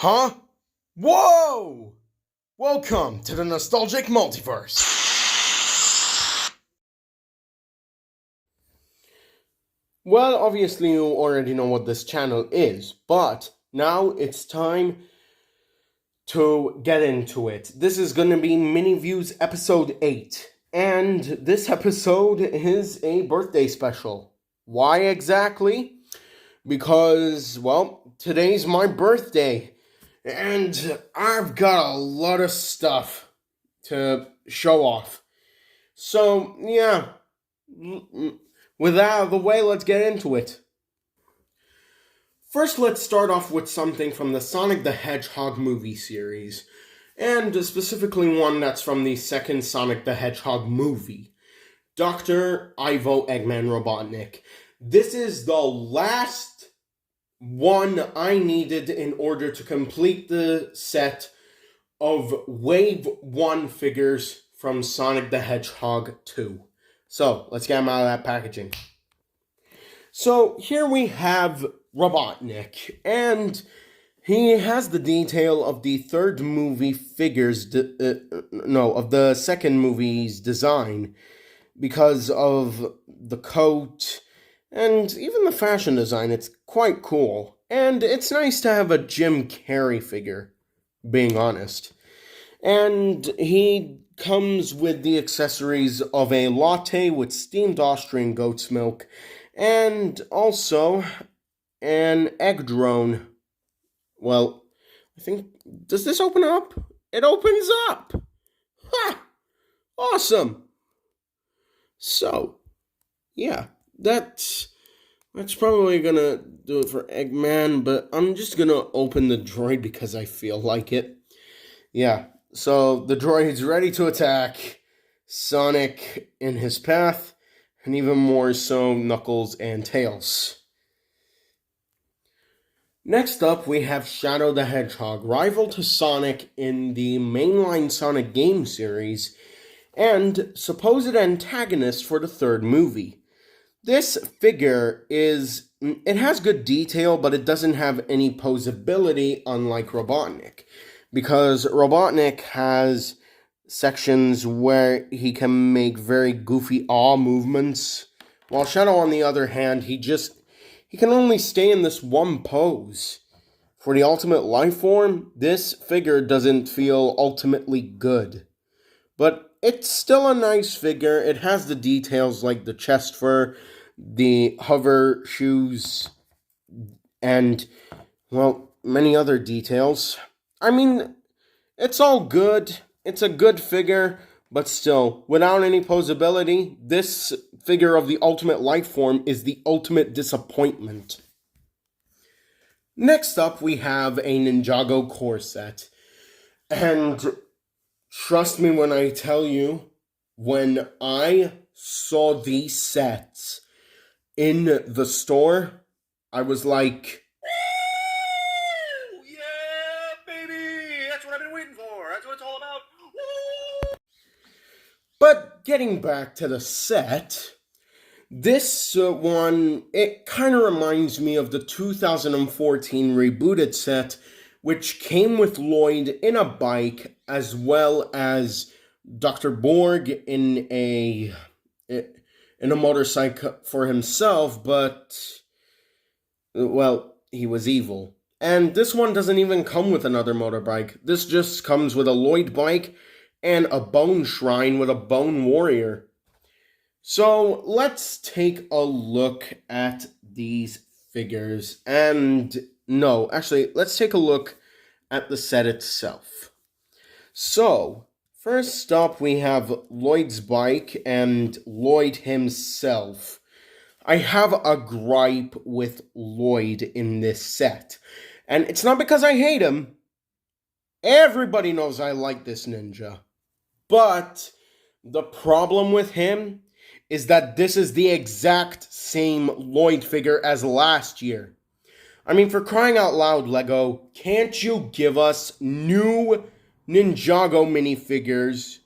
Huh? Whoa! Welcome to the Nostalgic Multiverse. Well, obviously you already know what this channel is, but now it's time to get into it. This is going to be Mini Views episode 8, and this episode is a birthday special. Why exactly? Because, well, today's my birthday. And I've got a lot of stuff to show off. So, yeah, with that out of the way, let's get into it. First, let's start off with something from the Sonic the Hedgehog movie series, and specifically one that's from the second Sonic the Hedgehog movie, Dr. Ivo Eggman Robotnik. This is the last one I needed in order to complete the set of Wave 1 figures from Sonic the Hedgehog 2. So, let's get them out of that packaging. So, here we have Robotnik, and he has the detail of the third movie figures, of the second movie's design, because of the coat and even the fashion design. It's quite cool. And it's nice to have a Jim Carrey figure, being honest. And he comes with the accessories of a latte with steamed Austrian goat's milk, and also an egg drone. Well, I think, does this open up? It opens up! Ha! Awesome! So, yeah. That's probably gonna do it for Eggman, but I'm just gonna open the droid because I feel like it. Yeah, so the droid's ready to attack Sonic in his path, and even more so Knuckles and Tails. Next up, we have Shadow the Hedgehog, rival to Sonic in the mainline Sonic game series, and supposed antagonist for the third movie. This figure it has good detail, but it doesn't have any posability, unlike Robotnik. Because Robotnik has sections where he can make very goofy awe movements, while Shadow, on the other hand, he can only stay in this one pose. For the Ultimate Life Form, this figure doesn't feel ultimately good. But it's still a nice figure. It has the details like the chest fur, the hover shoes, and, well, many other details. I mean, it's all good. It's a good figure, but still, without any posability, this figure of the Ultimate Life Form is the ultimate disappointment. Next up, we have a Ninjago core set. And trust me when I tell you, when I saw these sets in the store, I was like, yeah, baby! That's what I've been waiting for. That's what it's all about. Woo! But getting back to the set, this one, it kind of reminds me of the 2014 rebooted set, which came with Lloyd in a bike, as well as Dr. Borg in a motorcycle for himself, but, well, he was evil. And this one doesn't even come with another motorbike. This just comes with a Lloyd bike and a bone shrine with a bone warrior. So let's take a look at these figures. And no, actually, let's take a look at the set itself. So, first up, we have Lloyd's bike and Lloyd himself. I have a gripe with Lloyd in this set. And it's not because I hate him. Everybody knows I like this ninja. But the problem with him is that this is the exact same Lloyd figure as last year. I mean, for crying out loud, Lego, can't you give us new Ninjago minifigures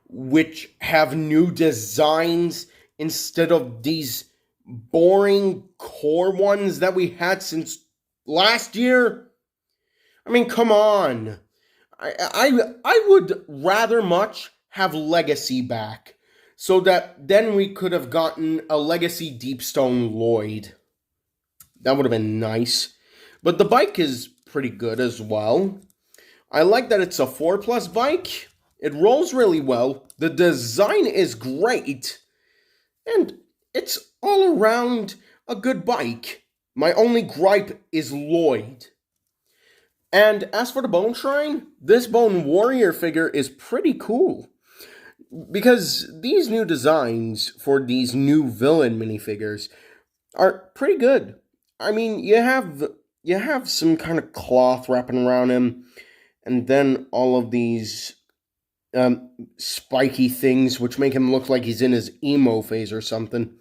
which have new designs instead of these boring core ones that we had since last year? I mean, come on. I would rather much have Legacy back, so that then we could have gotten a Legacy Deepstone Lloyd. That would have been nice. But the bike is pretty good as well. I like that it's a 4+ bike. It rolls really well. The design is great. And it's all around a good bike. My only gripe is Lloyd. And as for the Bone Shrine, this Bone Warrior figure is pretty cool. Because these new designs for these new villain minifigures are pretty good. I mean, you have some kind of cloth wrapping around him, and then all of these spiky things which make him look like he's in his emo phase or something.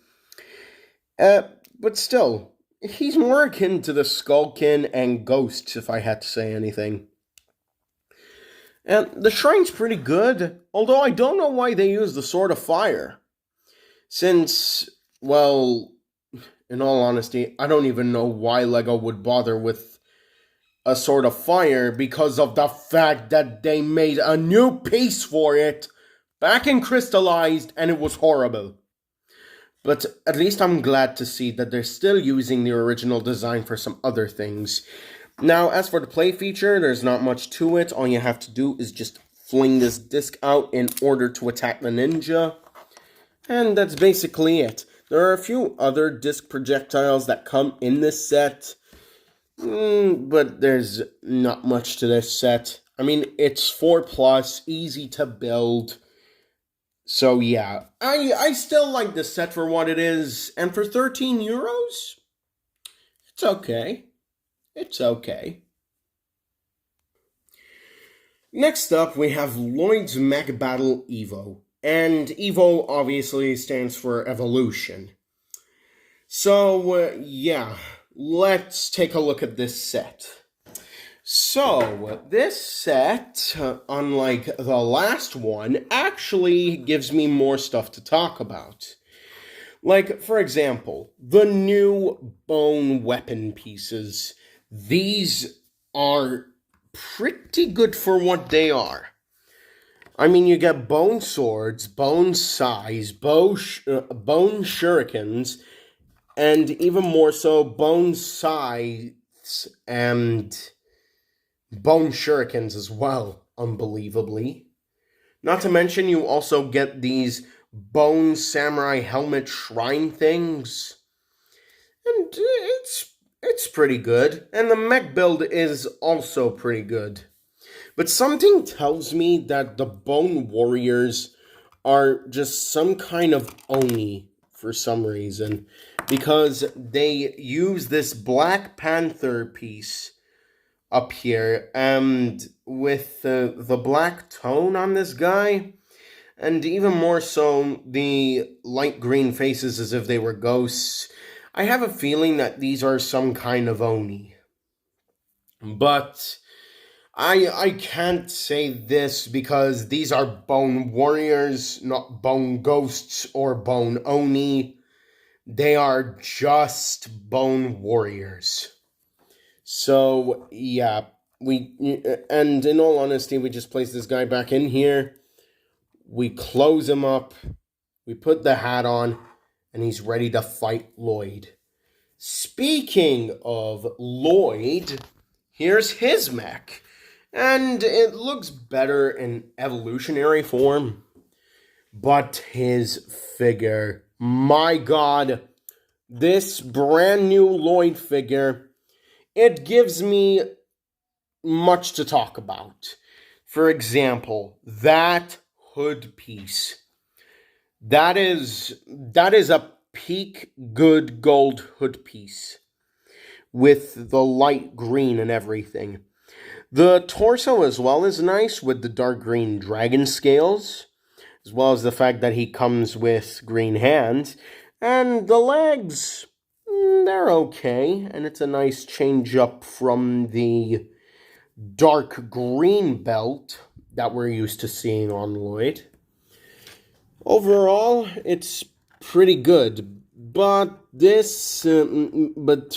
But still, he's more akin to the Skullkin and Ghosts, if I had to say anything. And the shrine's pretty good, although I don't know why they use the Sword of Fire. Since, well, in all honesty, I don't even know why LEGO would bother with a Sword of Fire, because of the fact that they made a new piece for it back in Crystallized, and it was horrible. But at least I'm glad to see that they're still using the original design for some other things. Now, as for the play feature, there's not much to it. All you have to do is just fling this disc out in order to attack the ninja. And that's basically it. There are a few other disc projectiles that come in this set. But there's not much to this set. I mean, it's 4+, easy to build. So yeah, I still like this set for what it is. And for €13, it's okay. It's okay. Next up, we have Lloyd's Mech Battle Evo. And Evo obviously stands for evolution. So, yeah, let's take a look at this set. So, this set, unlike the last one, actually gives me more stuff to talk about. Like, for example, the new bone weapon pieces. These are pretty good for what they are. I mean, you get bone swords, bone sais, bone shurikens, and even more so, bone scythes and bone shurikens as well, unbelievably. Not to mention, you also get these bone samurai helmet shrine things. And it's pretty good. And the mech build is also pretty good. But something tells me that the Bone Warriors are just some kind of Oni for some reason. Because they use this Black Panther piece up here, and with the black tone on this guy, and even more so the light green faces as if they were ghosts, I have a feeling that these are some kind of Oni. But I can't say this because these are Bone Warriors, not Bone Ghosts or Bone Oni. They are just Bone Warriors. So, yeah, and in all honesty, we just place this guy back in here, we close him up, we put the hat on, and he's ready to fight Lloyd. Speaking of Lloyd, here's his mech, and it looks better in evolutionary form, but his figure, my god, this brand new Lloyd figure, it gives me much to talk about. For example, that hood piece. That is a peak good gold hood piece with the light green and everything. The torso as well is nice with the dark green dragon scales, as well as the fact that he comes with green hands. And the legs, they're okay, and it's a nice change up from the dark green belt that we're used to seeing on Lloyd. Overall, it's pretty good, but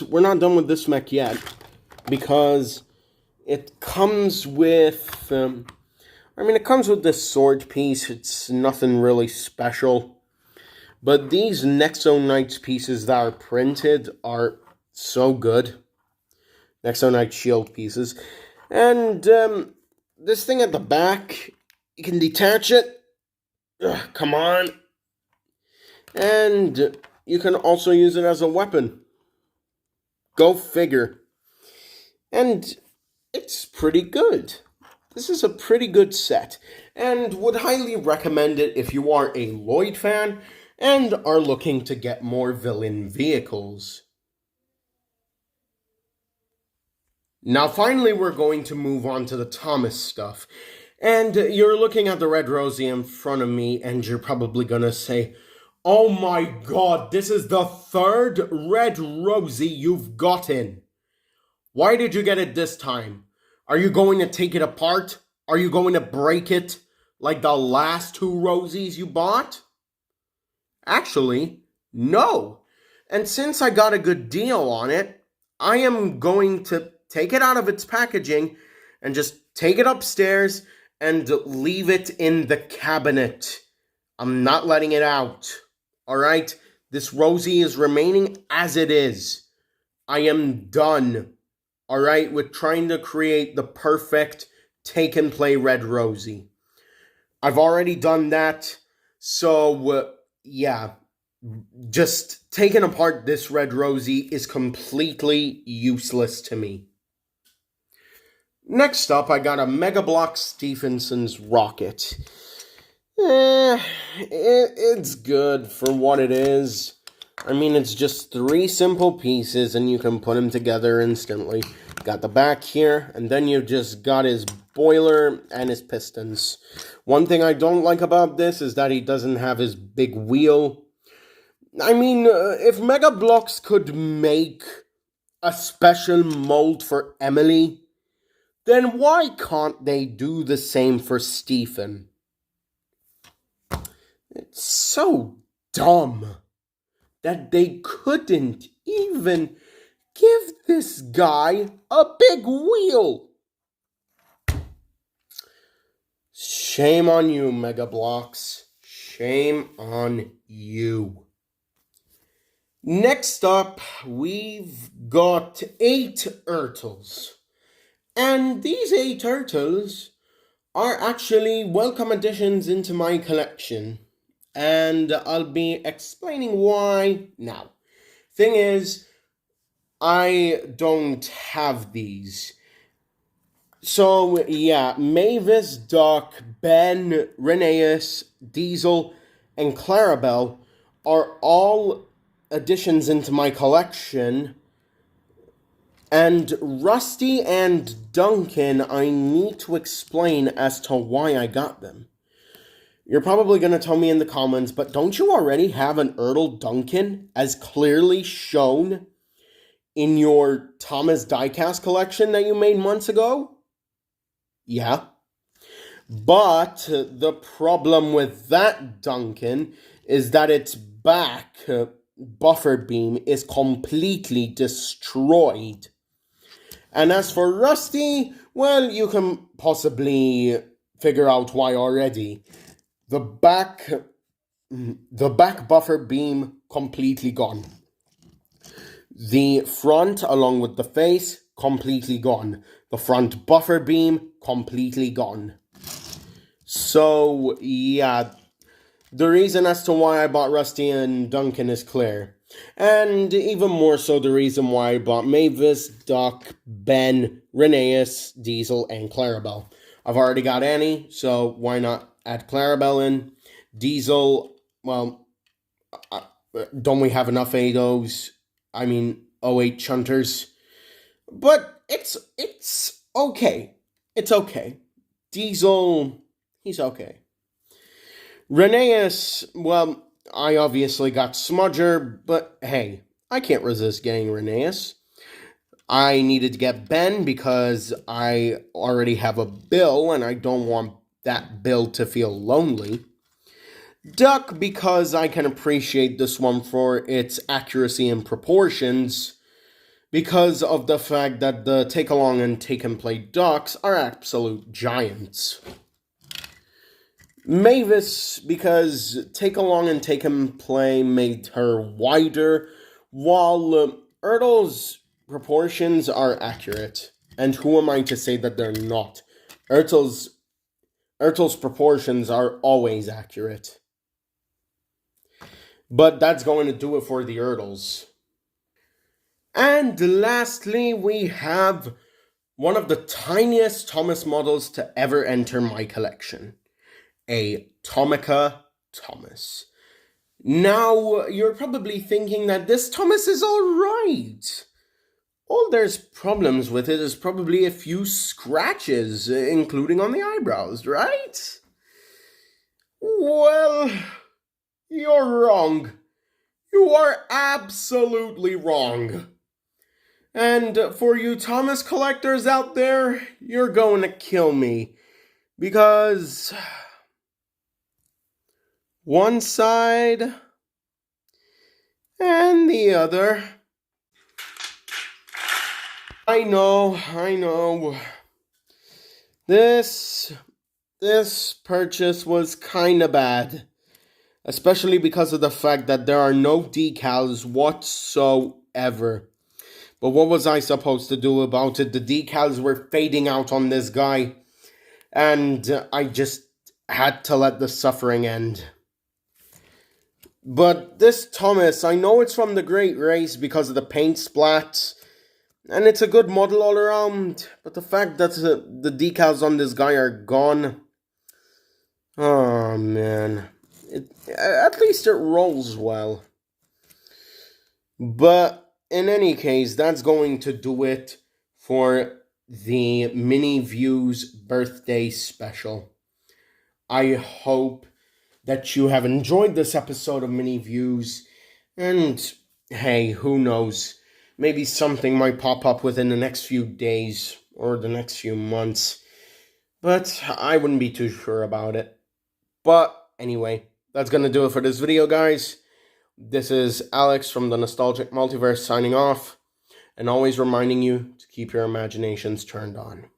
we're not done with this mech yet, because It comes with, it comes with this sword piece. It's nothing really special. But these Nexo Knights pieces that are printed are so good. Nexo Knight shield pieces. And this thing at the back, you can detach it. Ugh, come on. And you can also use it as a weapon. Go figure. And it's pretty good. This is a pretty good set. And would highly recommend it if you are a Lloyd fan and are looking to get more villain vehicles. Now finally we're going to move on to the Thomas stuff. And you're looking at the Red Rosie in front of me and you're probably gonna say, "Oh my god, this is the third Red Rosie you've gotten. Why did you get it this time? Are you going to take it apart? Are you going to break it like the last two Rosies you bought?" Actually, no. And since I got a good deal on it, I am going to take it out of its packaging and just take it upstairs and leave it in the cabinet. I'm not letting it out. Alright? This Rosie is remaining as it is. I am done. Alright? With trying to create the perfect take and play Red Rosie. I've already done that. So, yeah. Just taking apart this Red Rosie is completely useless to me. Next up, I got a Mega Block Stephenson's rocket. It's good for what it is. I mean, it's just 3 simple pieces and you can put them together instantly. Got the back here, and then you've just got his boiler and his pistons. One thing I don't like about this is that he doesn't have his big wheel. I mean, if Mega Bloks could make a special mold for Emily, then why can't they do the same for Stephen? It's so dumb that they couldn't even give this guy a big wheel. Shame on you, Mega Bloks. Shame on you. Next up, we've got 8 Ertls. And these 8 Ertls are actually welcome additions into my collection. And I'll be explaining why now. Thing is, I don't have these. So, yeah, Mavis, Doc, Ben, Rheneas, Diesel, and Clarabelle are all additions into my collection. And Rusty and Duncan, I need to explain as to why I got them. You're probably going to tell me in the comments, but don't you already have an Ertl Duncan as clearly shown in your Thomas diecast collection that you made months ago? Yeah. But the problem with that Duncan is that its back buffer beam is completely destroyed. And as for Rusty, well, you can possibly figure out why already. The back buffer beam completely gone. The front, along with the face, completely gone. The front buffer beam, completely gone. So, yeah, the reason as to why I bought Rusty and Duncan is clear. And even more so the reason why I bought Mavis, Doc, Ben, Rheneas, Diesel, and Clarabelle. I've already got Annie, so why not add Clarabelle in? Diesel, well, don't we have enough ADOs? I mean, 08 Chunters. But it's okay. It's okay. Diesel, he's okay. Rheneas, well, I obviously got Smudger, but hey, I can't resist getting Rheneas. I needed to get Ben because I already have a Bill and I don't want that Bill to feel lonely. Duck because I can appreciate this one for its accuracy and proportions, because of the fact that the Take Along and Take and Play ducks are absolute giants. Mavis, because Take Along and Take and Play made her wider, while Ertl's proportions are accurate. And who am I to say that they're not? Ertl's proportions are always accurate. But that's going to do it for the Ertls. And lastly, we have one of the tiniest Thomas models to ever enter my collection. A Tomica Thomas. Now, you're probably thinking that this Thomas is alright. All there's problems with it is probably a few scratches, including on the eyebrows, right? Well, you're wrong. You are absolutely wrong. And for you Thomas collectors out there, you're going to kill me. Because one side and the other. I know. This purchase was kinda bad. Especially because of the fact that there are no decals whatsoever. But what was I supposed to do about it? The decals were fading out on this guy. And I just had to let the suffering end. But this Thomas, I know it's from the Great Race because of the paint splats. And it's a good model all around. But the fact that the decals on this guy are gone. Oh, man. At least it rolls well. But in any case, that's going to do it for the Mini Views birthday special. I hope that you have enjoyed this episode of Mini Views. And hey, who knows? Maybe something might pop up within the next few days or the next few months. But I wouldn't be too sure about it. But anyway, that's going to do it for this video, guys. This is Alex from the Nostalgic Multiverse signing off. And always reminding you to keep your imaginations turned on.